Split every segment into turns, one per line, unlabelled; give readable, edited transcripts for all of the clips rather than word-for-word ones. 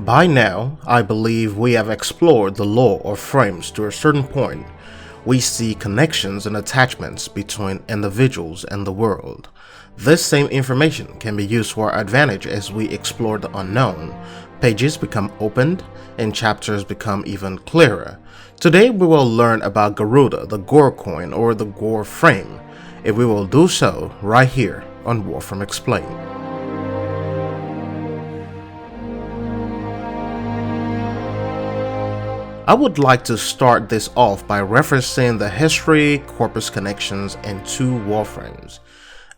By now, I believe we have explored the lore of frames to a certain point. We see connections and attachments between individuals and the world. This same information can be used to our advantage as we explore the unknown. Pages become opened and chapters become even clearer. Today we will learn about Garuda, the Gore coin or the Gore frame, and we will do so right here on Warframe Explained. I would like to start this off by referencing the history, corpus connections, and two warframes.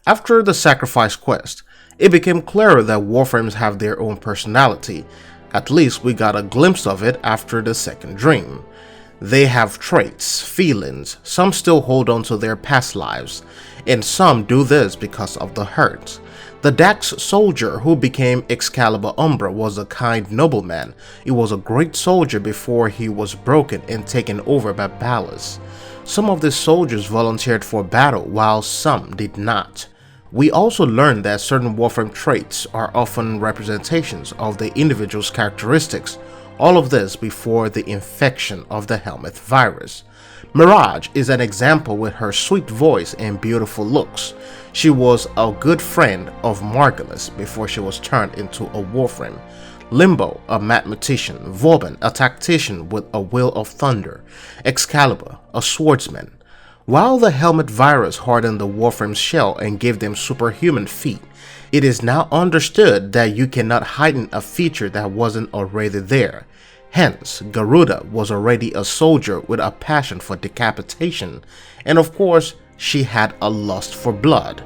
After the sacrifice quest, it became clearer that warframes have their own personality. At least we got a glimpse of it after the second dream. They have traits, feelings, some still hold on to their past lives, and some do this because of the hurt. The Dax soldier who became Excalibur Umbra was a kind nobleman. He was a great soldier before he was broken and taken over by Ballas. Some of the soldiers volunteered for battle while some did not. We also learned that certain warframe traits are often representations of the individual's characteristics, all of this before the infection of the helmet virus. Mirage is an example with her sweet voice and beautiful looks. She was a good friend of Margulis before she was turned into a warframe. Limbo, a mathematician. Vauban, a tactician with a will of thunder. Excalibur, a swordsman. While the helmet virus hardened the warframe's shell and gave them superhuman feet, it is now understood that you cannot heighten a feature that wasn't already there. Hence, Garuda was already a soldier with a passion for decapitation, and of course, she had a lust for blood.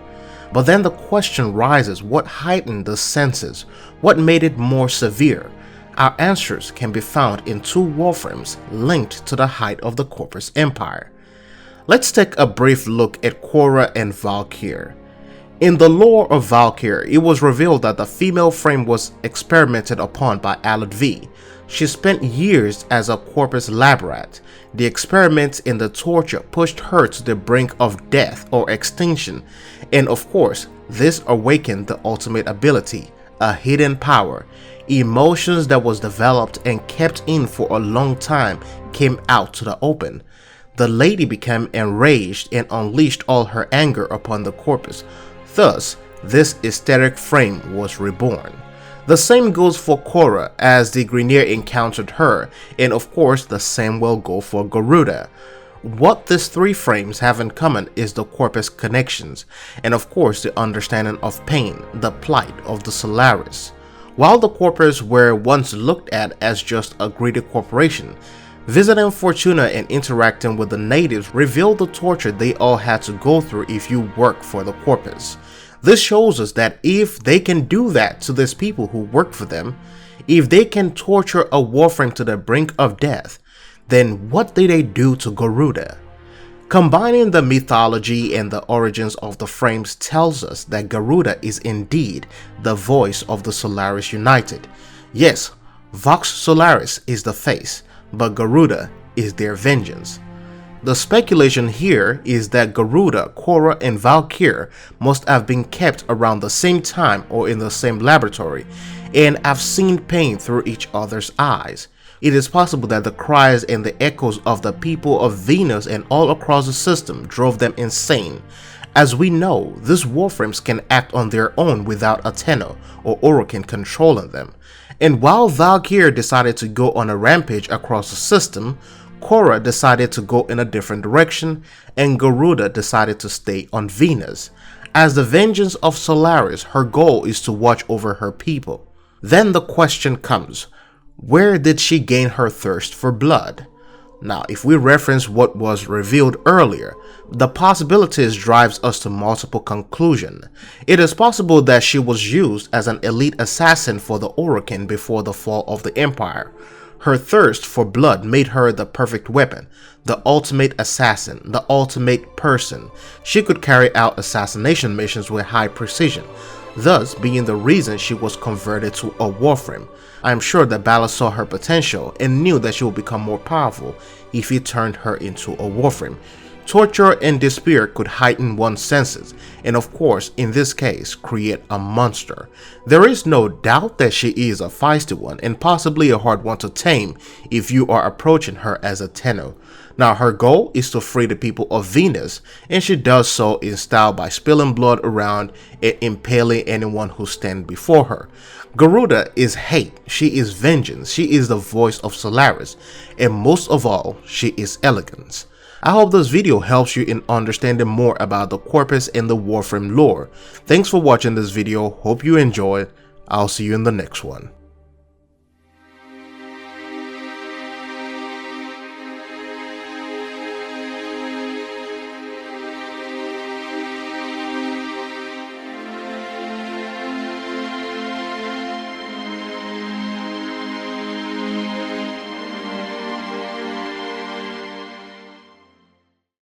But then the question rises, what heightened the senses? What made it more severe? Our answers can be found in two warframes linked to the height of the Corpus Empire. Let's take a brief look at Korra and Valkyr. In the lore of Valkyr, it was revealed that the female frame was experimented upon by Alad V. She spent years as a Corpus lab rat. The experiments and the torture pushed her to the brink of death or extinction, and of course, this awakened the ultimate ability, a hidden power. Emotions that was developed and kept in for a long time came out to the open. The lady became enraged and unleashed all her anger upon the Corpus. Thus, this etheric frame was reborn. The same goes for Korra as the Grineer encountered her, and of course the same will go for Garuda. What these three frames have in common is the Corpus connections, and of course the understanding of pain, the plight of the Solaris. While the Corpus were once looked at as just a greedy corporation, visiting Fortuna and interacting with the natives revealed the torture they all had to go through if you work for the Corpus. This shows us that if they can do that to these people who work for them, if they can torture a warframe to the brink of death, then what did they do to Garuda? Combining the mythology and the origins of the frames tells us that Garuda is indeed the voice of the Solaris United. Yes, Vox Solaris is the face, but Garuda is their vengeance. The speculation here is that Garuda, Korra, and Valkyr must have been kept around the same time or in the same laboratory, and have seen pain through each other's eyes. It is possible that the cries and the echoes of the people of Venus and all across the system drove them insane. As we know, these warframes can act on their own without a tenor or Orokin controlling them. And while Valkyr decided to go on a rampage across the system, Korra decided to go in a different direction, and Garuda decided to stay on Venus. As the vengeance of Solaris, her goal is to watch over her people. Then the question comes, where did she gain her thirst for blood? Now, if we reference what was revealed earlier, the possibilities drives us to multiple conclusions. It is possible that she was used as an elite assassin for the Orokin before the fall of the Empire. Her thirst for blood made her the perfect weapon, the ultimate assassin, the ultimate person. She could carry out assassination missions with high precision, thus being the reason she was converted to a warframe. I am sure that Ballas saw her potential and knew that she would become more powerful if he turned her into a warframe. Torture and despair could heighten one's senses, and of course, in this case, create a monster. There is no doubt that she is a feisty one and possibly a hard one to tame if you are approaching her as a Tenno. Now, her goal is to free the people of Venus, and she does so in style by spilling blood around and impaling anyone who stands before her. Garuda is hate, she is vengeance, she is the voice of Solaris, and most of all, she is elegance. I hope this video helps you in understanding more about the Corpus and the Warframe lore. Thanks for watching this video, hope you enjoyed. I'll see you in the next one.